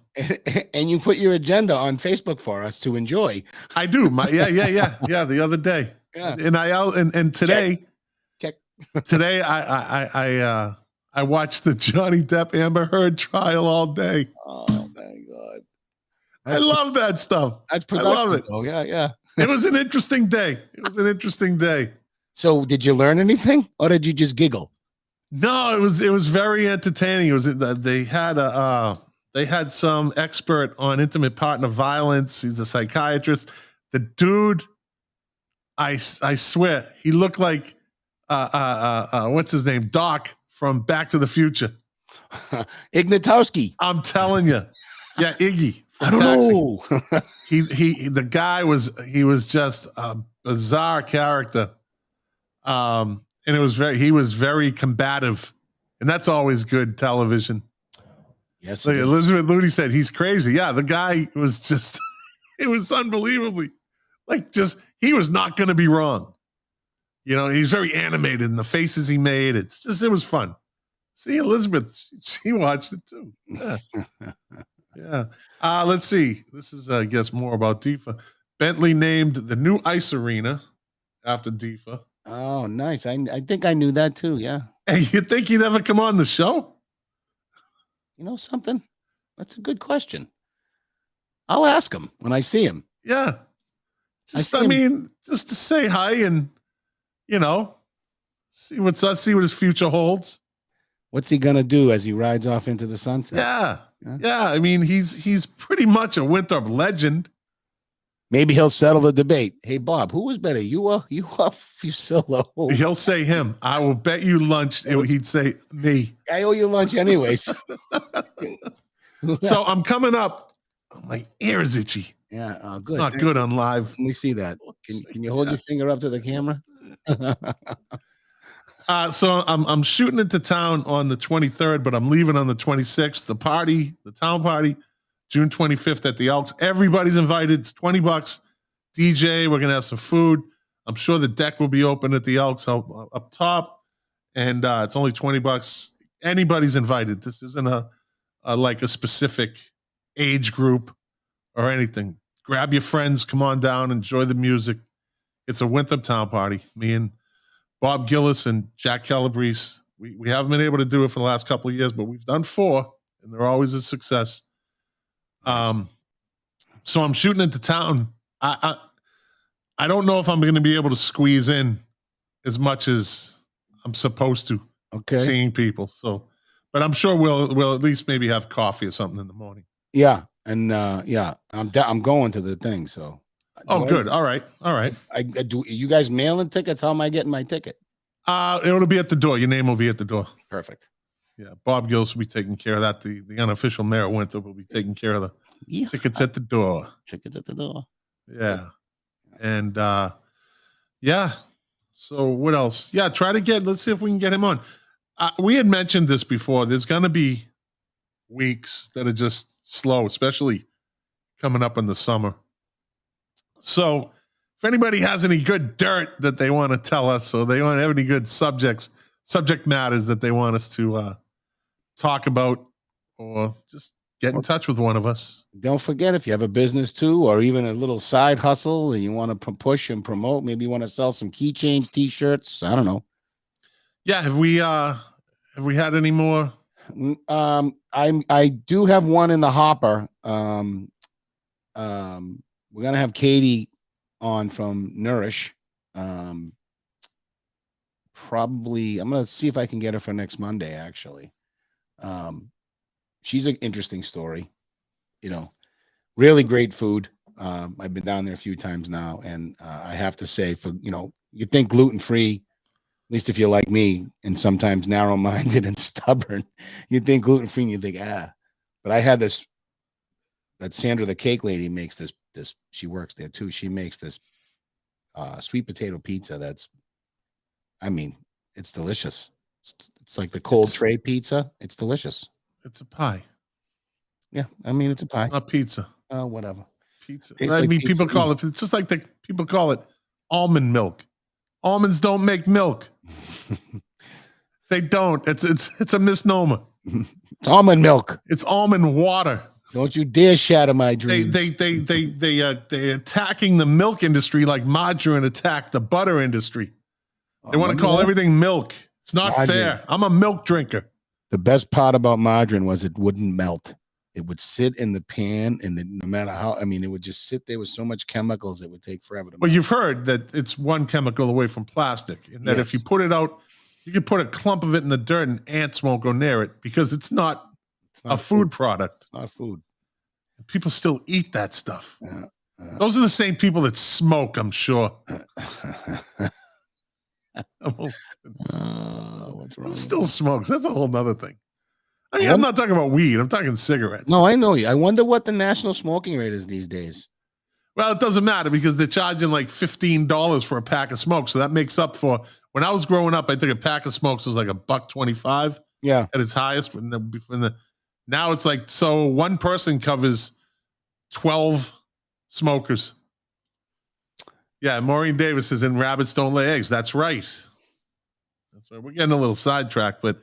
And you put your agenda on Facebook for us to enjoy. I do. Yeah. The other day. Yeah. And today. Check. Today I watched the Johnny Depp Amber Heard trial all day. Oh my God. I love that stuff. That's I love it. Oh, yeah. It was an interesting day. So did you learn anything, or did you just giggle? No, it was very entertaining. It was they had some expert on intimate partner violence. He's a psychiatrist. The dude, I swear, he looked like what's his name, Doc from Back to the Future. Ignatowski. I'm telling you, yeah, Iggy. I don't know. The guy was just a bizarre character. And he was very combative, and that's always good television. Yes. Like Elizabeth Looney said, he's crazy. Yeah, the guy was just, it was unbelievably, like, just, he was not going to be wrong. You know, he's very animated in the faces he made. It was fun. See, Elizabeth, she watched it too. Yeah. Yeah. Let's see. This is, I guess, more about DIFA. Bentley named the new ice arena after DIFA. Oh, nice. I think I knew that too. Yeah. Hey, you think he'd ever come on the show? You know something? That's a good question. I'll ask him when I see him. Yeah. Just to say hi and, you know, see what his future holds. What's he gonna do as he rides off into the sunset? Yeah. I mean, he's pretty much a Winthrop legend. Maybe he'll settle the debate. Hey, Bob, who was better, you or Fusillo? He'll say him. I will bet you lunch. He'd say me. I owe you lunch anyways. So I'm coming up. Oh, my ear is itchy. Yeah, good. It's not good on live. Let me see that. Can you hold your finger up to the camera? So I'm shooting into town on the 23rd, but I'm leaving on the 26th. The town party, June 25th at the Elks. Everybody's invited. It's $20. DJ, we're going to have some food. I'm sure the deck will be open at the Elks up top. And it's only $20. Anybody's invited. This isn't like a specific age group or anything. Grab your friends, come on down, enjoy the music. It's a Winthrop town party. Me and Bob Gillis and Jack Calabrese. We haven't been able to do it for the last couple of years, but we've done 4, and they're always a success. So I'm shooting into town. I don't know if I'm going to be able to squeeze in as much as I'm supposed to. Okay. Seeing people. So, but I'm sure we'll at least maybe have coffee or something in the morning. Yeah, and I'm going to the thing. So. Oh, good. All right. I do. You guys mailing tickets? How am I getting my ticket? It'll be at the door. Your name will be at the door. Perfect. Yeah, Bob Gills will be taking care of that. The unofficial mayor of Winthrop will be taking care of the tickets at the door. Tickets at the door. Yeah, and yeah. So what else? Yeah, let's see if we can get him on. We had mentioned this before. There's going to be weeks that are just slow, especially coming up in the summer. So if anybody has any good dirt that they want to tell us, or they want to have any good subject matters that they want us to talk about, or just get in touch with one of us. Don't forget, if you have a business too, or even a little side hustle and you want to push and promote, maybe you want to sell some keychains, t-shirts. I don't know. Yeah. Have we had any more? I do have one in the hopper. We're going to have Katie on from Nourish. Probably, I'm going to see if I can get her for next Monday, actually. She's an interesting story. You know, really great food. I've been down there a few times now, and I have to say, you think gluten-free, at least if you're like me, and sometimes narrow-minded and stubborn, you think gluten-free and you think, But I had that Sandra, the cake lady, makes this, she works there too. She makes this sweet potato pizza it's delicious. It's like the cold tray pizza. It's delicious. It's a pie. Yeah, it's a pie. It's not pizza. Whatever. Pizza. People call it, it's just like people call it almond milk. Almonds don't make milk. They don't. It's a misnomer. It's almond milk. It's almond water. Don't you dare shatter my dreams. They're attacking the milk industry like margarine attacked the butter industry. They want to call everything milk. It's not fair. I'm a milk drinker. The best part about margarine was it wouldn't melt. it would sit in the pan, and no matter how, I mean, it would just sit there with so much chemicals, it would take forever to Well, melt. you've heard that it's one chemical away from plastic, and that if you put it out, you can put a clump of it in the dirt and ants won't go near it because it's not a food product. It's not food. People still eat that stuff. Those are the same people that smoke, I'm sure. What's wrong? Who still smokes? That's a whole nother thing. I mean, I'm not talking about weed. I'm talking cigarettes. No, I know you. I wonder what the national smoking rate is these days. Well, it doesn't matter because they're charging like $15 for a pack of smokes. So that makes up for, when I was growing up, I think a pack of smokes was like $1.25. Yeah. At its highest. Now it's like, so one person covers 12 smokers. Yeah, Maureen Davis says, and rabbits don't lay eggs. That's right. That's right. We're getting a little sidetracked, but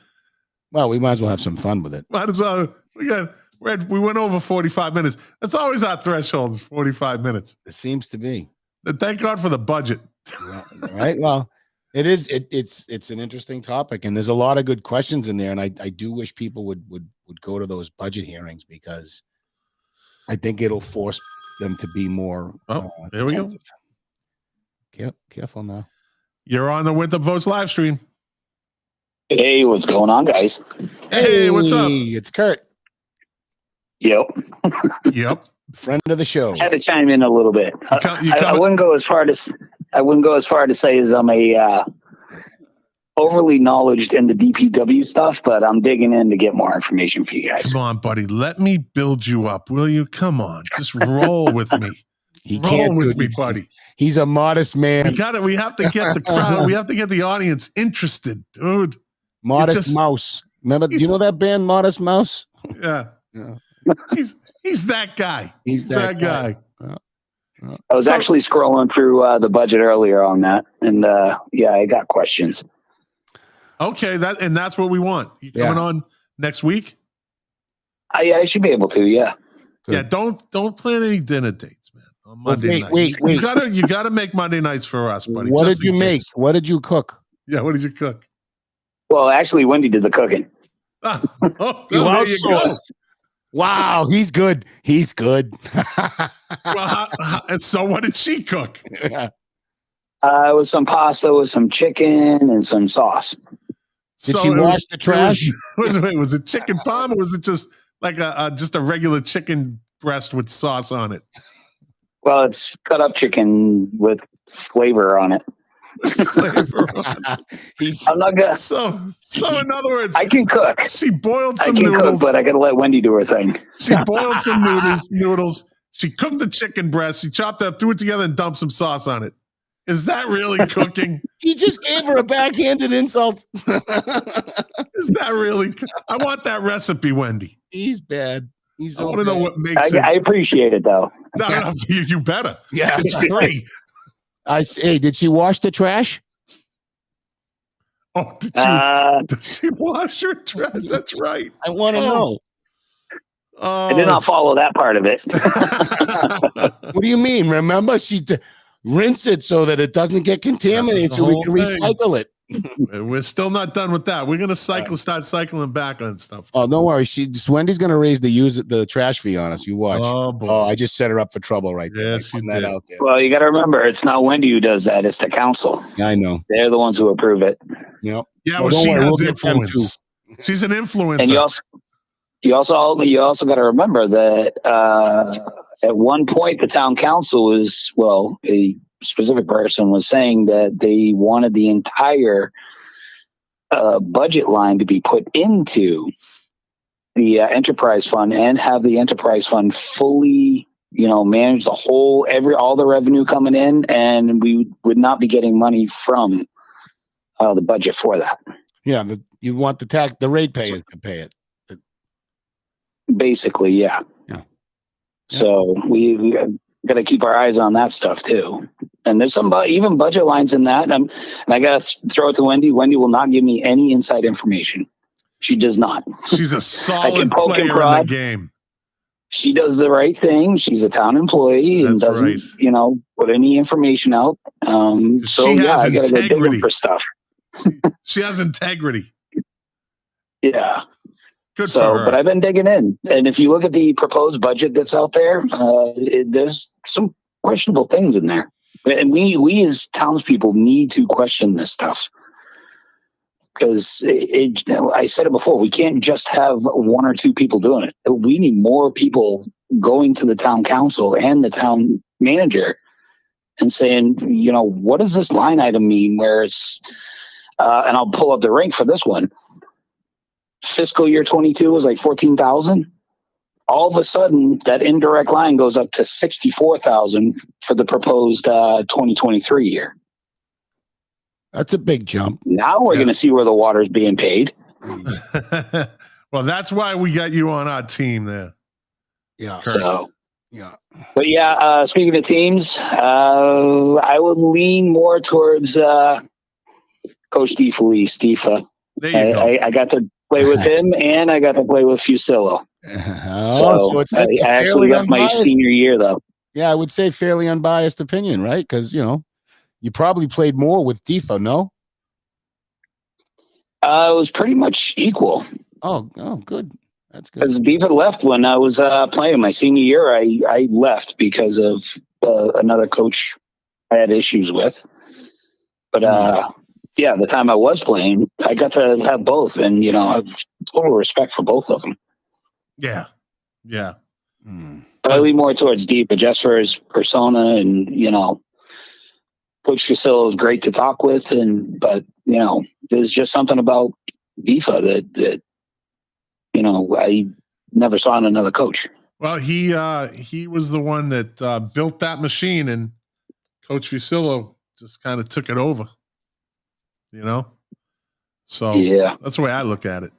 well, we might as well have some fun with it. Might as well. We went over 45 minutes. That's always our threshold, is 45 minutes. It seems to be. Thank God for the budget. Yeah, right. Well, it is. It's an interesting topic, and there's a lot of good questions in there. And I do wish people would go to those budget hearings because I think it'll force them to be more. There we go. Careful now. You're on the Winthrop Votes live stream. Hey, what's going on, guys? Hey, what's up? It's Kurt. Yep. Yep. Friend of the show. I had to chime in a little bit. I wouldn't go as far to say as I'm a overly knowledgeable in the DPW stuff, but I'm digging in to get more information for you guys. Come on, buddy. Let me build you up, will you? Come on. Just roll with me. Roll with me, buddy. He's a modest man. We have to get the crowd. We have to get the audience interested, dude. Modest Mouse. Remember, do you know that band, Modest Mouse? Yeah. He's that guy. He's that guy. I was actually scrolling through the budget earlier on that, and I got questions. Okay, that's what we want. You coming on next week? I should be able to. Yeah. Good. Yeah. Don't plan any dinner dates, man. On Monday night. Wait. You gotta make Monday nights for us, buddy. What did you make? What did you cook? Yeah, what did you cook? Well, actually, Wendy did the cooking. There you go. Wow, he's good. He's good. Well, so what did she cook? It was some pasta with some chicken and some sauce. Did you wash the trash? Was it chicken parm, or was it just like just a regular chicken breast with sauce on it? Well, it's cut up chicken with flavor on it. I'm not gonna. So in other words, I can cook. She boiled some noodles, but I gotta let Wendy do her thing. She boiled some noodles. She cooked the chicken breast. She chopped up, threw it together, and dumped some sauce on it. Is that really cooking? He just gave her a backhanded insult. Is that really? I want that recipe, Wendy. He's bad. I want to know what makes it. I appreciate it, though. No, you better. Yeah, it's free. Hey, did she wash the trash? Oh, did she wash her trash? That's right. I want to know. I did not follow that part of it. What do you mean? Remember, rinse it so that it doesn't get contaminated, so we can recycle it. We're still not done with that. We're gonna start cycling back on stuff. Oh, don't worry. Wendy's gonna raise the trash fee on us. You watch. Oh boy. Oh, I just set her up for trouble right there. Yes, you did. Out there. Well, you got to remember, it's not Wendy who does that; it's the council. Yeah, I know. They're the ones who approve it. Yep. Yeah, well, she has influence. She's an influencer. And you also got to remember that at one point the town council a specific person was saying that they wanted the entire budget line to be put into the enterprise fund and have the enterprise fund fully, manage all the revenue coming in, and we would not be getting money from the budget for that. Yeah, you want the ratepayers to pay it. Basically, yeah. So we got to keep our eyes on that stuff too. And there's some even budget lines in that. And I got to throw it to Wendy. Wendy will not give me any inside information. She does not. She's a solid player in the game. She does the right thing. She's a town employee and doesn't, put any information out. She has I got to go digging for stuff. She has integrity. Yeah. Good for her. But I've been digging in, and if you look at the proposed budget that's out there, there's some questionable things in there, and we as townspeople need to question this stuff because I said it before. We can't just have one or two people doing it. We need more people going to the town council and the town manager and saying, what does this line item mean? Where it's, and I'll pull up the rank for this one. Fiscal year 22 was like 14,000. All of a sudden, that indirect line goes up to 64,000 for the proposed 2023 year. That's a big jump. Now we're going to see where the water's being paid. Well, that's why we got you on our team there. Yeah. So, yeah. But yeah, speaking of teams, I would lean more towards Coach DeFelice, Stifa. There you go. I got to play with him, and I got to play with Fusillo. So it's I actually got my senior year, though. Yeah, I would say fairly unbiased opinion, right? Because, you probably played more with Defa, no? It was pretty much equal. Oh, good. That's good. Because Defa left when I was playing my senior year. I left because of another coach I had issues with. But yeah, the time I was playing, I got to have both, and I have total respect for both of them. Yeah. But I lean more towards Defa just for his persona, and Coach Fusillo is great to talk with, but there's just something about Defa that I never saw in another coach. Well, he was the one that built that machine, and Coach Fusillo just kind of took it over. So yeah, that's the way I look at it.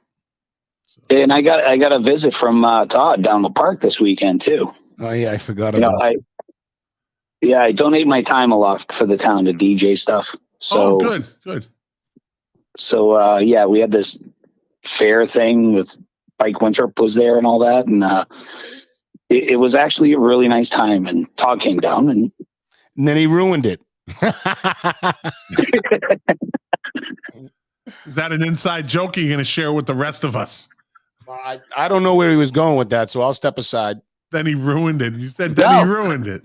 So. And I got a visit from Todd down the park this weekend too. Oh yeah, I forgot about it. I donate my time a lot for the town to DJ stuff. So good. So yeah, we had this fair thing with Mike Winthrop was there and all that, and it was actually a really nice time. And Todd came down, and then he ruined it. Is that an inside joke you're going to share with the rest of us? I don't know where he was going with that, so I'll step aside. Then he ruined it. You said he ruined it.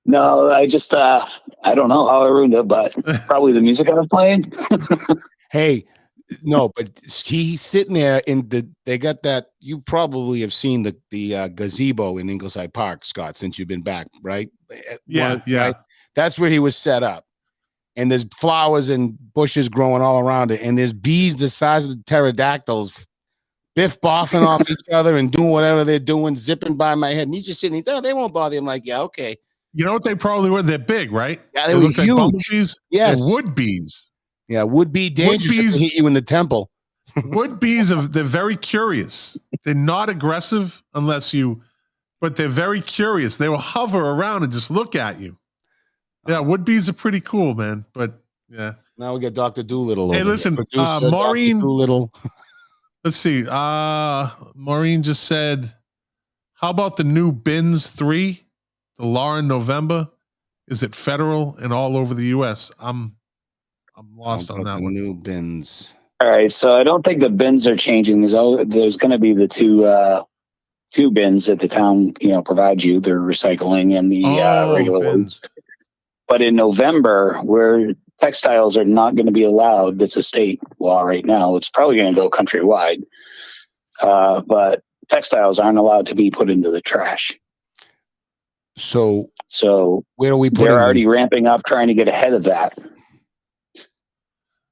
No, I just I don't know how I ruined it, but probably the music I was playing. Hey, no, but he's sitting there they got that. You probably have seen the gazebo in Ingleside Park, Scott, since you've been back, right? Yeah. Right? That's where he was set up. And there's flowers and bushes growing all around it. And there's bees the size of the pterodactyls biff-boffing off each other and doing whatever they're doing, zipping by my head. And he's just sitting there, they won't bother him. Like, yeah, okay. You know what they probably were? They're big, right? Yeah, they were look huge. like bumblebees. Yes. They're wood bees. Yeah, would be dangerous to hit you in the temple. Wood bees, they're very curious. They're not aggressive but they're very curious. They will hover around and just look at you. Yeah, wood bees are pretty cool, man. But yeah. Now we got Dr. Doolittle. Hey, listen, Maureen. Doolittle. Let's see. Maureen just said, how about the new Bins 3? The law in November? Is it federal and all over the US? I'm lost on that one. New bins. All right, so I don't think the bins are changing. There's going to be the two bins that the town provides you, the recycling and the regular ones. But in November, where textiles are not going to be allowed, that's a state law right now. It's probably going to go countrywide, but textiles aren't allowed to be put into the trash. So where are we putting? They're already ramping up, trying to get ahead of that.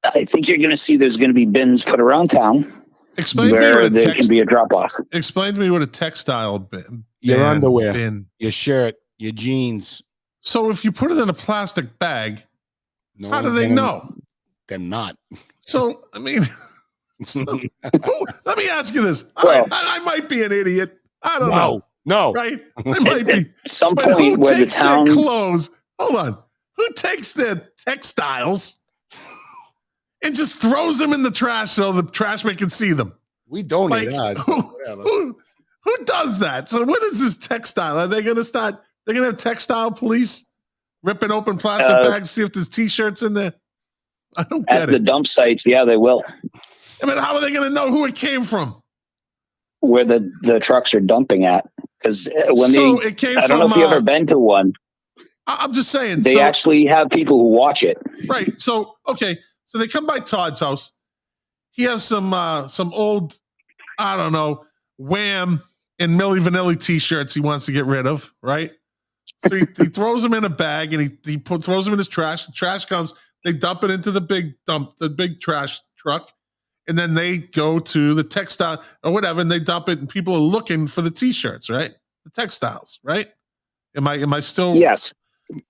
I think you're going to see there's going to be bins put around town. Explain to me what there can be a drop off. Explain to me what a textile bin. Your underwear, your shirt, your jeans. So if you put it in a plastic bag, how do they know? They're not. So I mean, let me ask you this. I might be an idiot. I don't know. No, right? I might be. At some but point, who takes their clothes? Hold on. Who takes their textiles and just throws them in the trash so the trash man can see them? We donate. Who does that? So what is this textile? Are they going to start? They're going to have textile police ripping open plastic bags, see if there's T-shirts in there. I don't get it. At the dump sites, yeah, they will. I mean, how are they going to know who it came from? Where the trucks are dumping at. Because it came I don't know if you've ever been to one. I'm just saying. They actually have people who watch it. Right. So, okay. So they come by Todd's house. He has some old, I don't know, Wham and Milli Vanilli t-shirts he wants to get rid of, right? So he throws them in a bag and he throws them in his trash. The trash comes, they dump it into the big trash truck, and then they go to the textile or whatever, and they dump it, and people are looking for the t-shirts, right? The textiles, right? Am I still? Yes.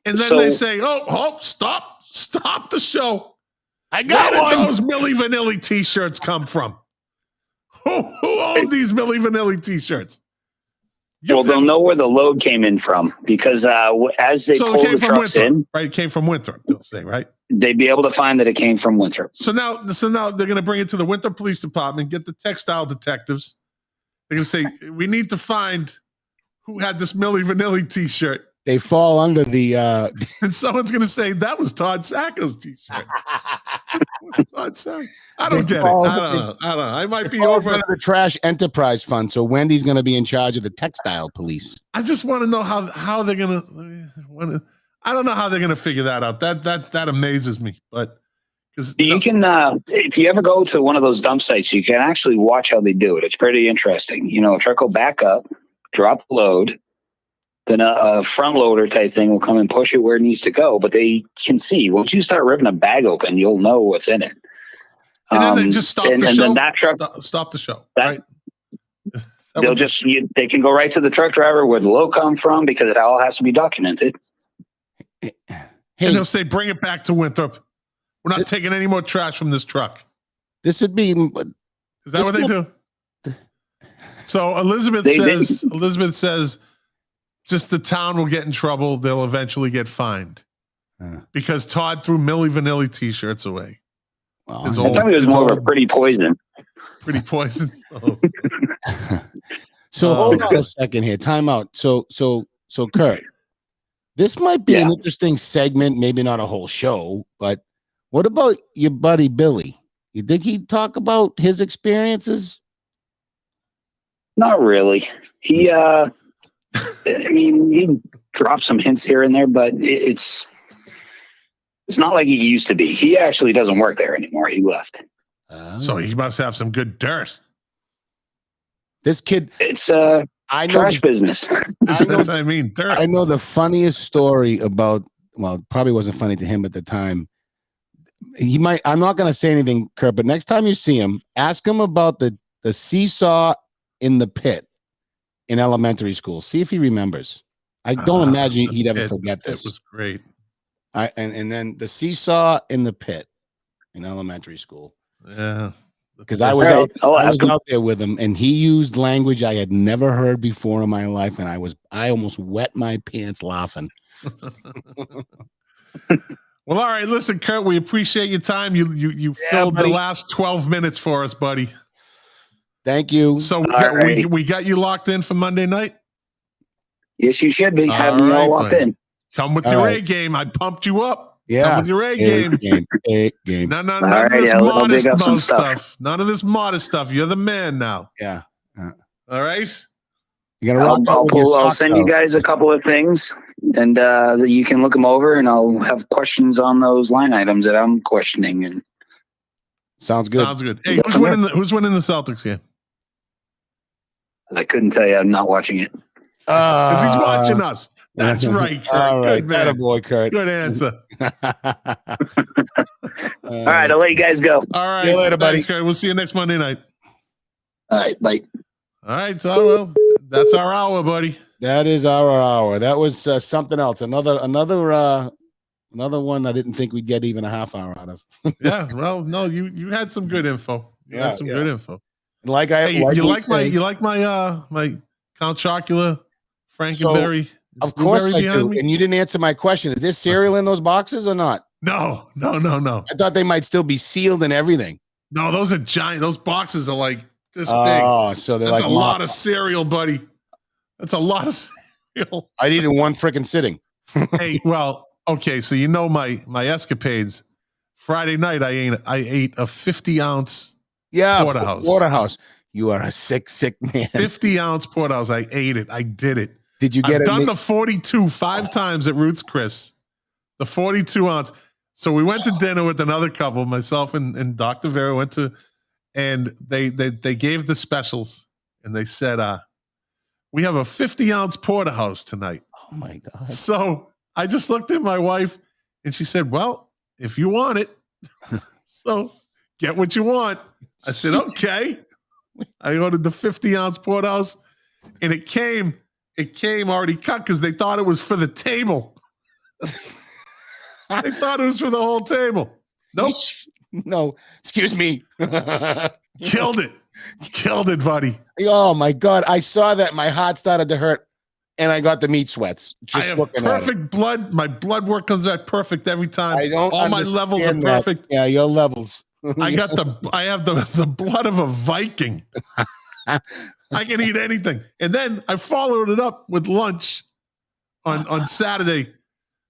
And then they say, "Oh, stop the show! I got Where one." did those Milli Vanilli t-shirts come from? Who owned these Milli Vanilli t-shirts? They'll know where the load came in from because as they pull the trucks in, right? It came from Winthrop. They'll say, right? They'd be able to find that it came from Winthrop. So now they're going to bring it to the Winthrop Police Department, get the textile detectives. They're going to say, we need to find who had this Milli Vanilli t-shirt. They fall under the and someone's going to say that was Todd Sacco's t-shirt. Todd Sacco. I don't get it. I don't know. I might be over the trash enterprise fund. So Wendy's going to be in charge of the textile police. I just want to know how they're going to. I don't know how they're going to figure that out. That amazes me. But because you can, if you ever go to one of those dump sites, you can actually watch how they do it. It's pretty interesting. You know, a truck will back up, drop the load. Then a front loader type thing will come and push it where it needs to go. But they can see once you start ripping a bag open, you'll know what's in it. And then they just stop the show. Then that truck, stop the show. Right? They can go right to the truck driver where the load come from because it all has to be documented. Hey. And they'll say, "Bring it back to Winthrop. We're not taking any more trash from this truck." This would be. Is that what they do? So Elizabeth says. Just the town will get in trouble. They'll eventually get fined because Todd threw Milli Vanilli t-shirts away. Well, I thought it was more of a pretty poison. Pretty poison. Oh. So hold on a second here. Time out. So Kurt, this might be an interesting segment. Maybe not a whole show, but what about your buddy Billy? You think he'd talk about his experiences? Not really. I mean, he dropped some hints here and there, but it's not like he used to be. He actually doesn't work there anymore. He left. So he must have some good dirt. This kid, it's trash business. That's what I mean. Dirt. I know the funniest story about. Well, it probably wasn't funny to him at the time. He might. I'm not going to say anything, Kurt. But next time you see him, ask him about the seesaw in the pit in elementary school. See if he remembers. I don't imagine he'd ever forget this. It was great. And then the seesaw in the pit in elementary school. Yeah. Because I was out there with him, and he used language I had never heard before in my life, and I almost wet my pants laughing. Well, all right. Listen, Kurt, we appreciate your time. You filled the last 12 minutes for us, buddy. Thank you. So we got you locked in for Monday night? Yes, you should be. Have me all locked in. Come with your A game. I pumped you up. Yeah. Come with your A game. A game. None of this modest stuff. None of this modest stuff. You're the man now. Yeah. All right. You gotta I'll send you guys a couple of things, and you can look them over, and I'll have questions on those line items that I'm questioning. And sounds good. Sounds good. Hey, who's winning the Celtics game? I couldn't tell you. I'm not watching it. Because he's watching us. That's right, Kurt. All right. Good man. Boy, Kurt. Good answer. All right, I'll let you guys go. All right. See you later, buddy. Thanks, Kurt. We'll see you next Monday night. All right, bye. All right, so well, that's our hour, buddy. That is our hour. That was something else. Another one I didn't think we'd get even a half hour out of. Yeah, well, no, you had some good info. You had some good info. Like you like my Count Chocula Frankenberry. So, of course I do. Me? And you didn't answer my question. Is there cereal in those boxes or not? No. I thought they might still be sealed and everything. No, those are giant. Those boxes are like this big. Oh, so that's a lot of cereal, buddy. That's a lot of cereal. I eat in one freaking sitting. Hey, well, okay. So you know my escapades. Friday night, I ate a 50-ounce Yeah, porterhouse. Porterhouse. You are a sick man. 50-ounce porterhouse. I ate it. I did it. Did you get I've it? done the 42 5 times at Ruth's Chris. The 42-ounce. So we went to dinner with another couple. Myself and Dr. Vera went to, and they gave the specials, and they said, we have a 50-ounce porterhouse tonight. Oh my God. So I just looked at my wife, and she said, well, if you want it, so get what you want. I said, okay. I ordered the 50-ounce porterhouse, and it came already cut because they thought it was for the table. They thought it was for the whole table. Nope. No, excuse me. Killed it, buddy. Oh my God. I saw that. My heart started to hurt, and I got the meat sweats. I have perfect blood. My blood work comes back perfect every time. All my levels are perfect. Yeah, your levels. I have the blood of a Viking. I can eat anything. And then I followed it up with lunch on Saturday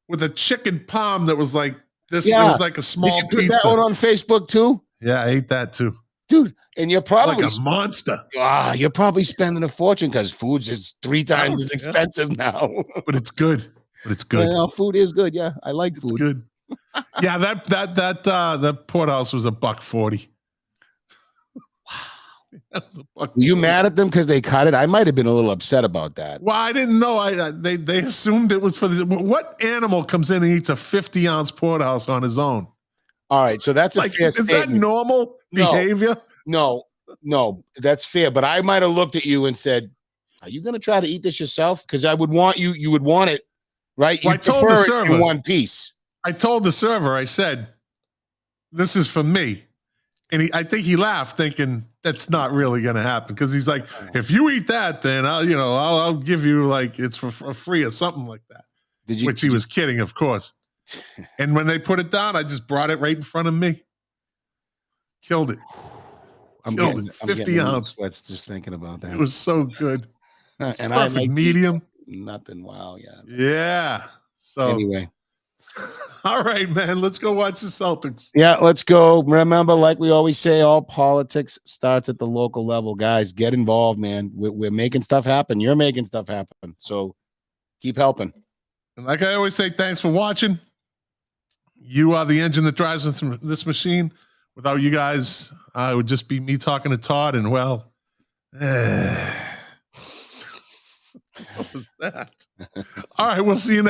with a chicken palm that was like this. Yeah. It was like a small pizza. Put that one on Facebook too? Yeah, I ate that too. Dude, and you're probably like a monster. You're probably spending a fortune because food's is 3 times as expensive now. But it's good. Yeah, food is good. Yeah, I like food. It's good. Yeah, that porterhouse was $1.40. That was $1.40. Were you mad at them because they cut it? I might have been a little upset about that. Well, I didn't know. They assumed it was for the. What animal comes in and eats a 50-ounce porterhouse on his own? All right, so that's a fair is that normal behavior? No, that's fair. But I might have looked at you and said, "Are you going to try to eat this yourself?" Because I would want you. You would want it, right? Well, I told the server in one piece. I told the server. I said, "This is for me," and I think he laughed, thinking that's not really going to happen. Because he's like, "If you eat that, then I'll give you like it's for free or something like that." Which he was kidding, of course. And when they put it down, I just brought it right in front of me. Killed it. I'm 50 ounce. Sweats just thinking about that. It was so good. And perfect I like medium. Nothing. Wow. Yeah. Yeah. So anyway. All right, man. Let's go watch the Celtics. Yeah, let's go. Remember, like we always say, all politics starts at the local level. Guys, get involved, man. We're making stuff happen. You're making stuff happen. So keep helping. And like I always say, thanks for watching. You are the engine that drives this machine. Without you guys, it would just be me talking to Todd. And well, what was that? All right, we'll see you next.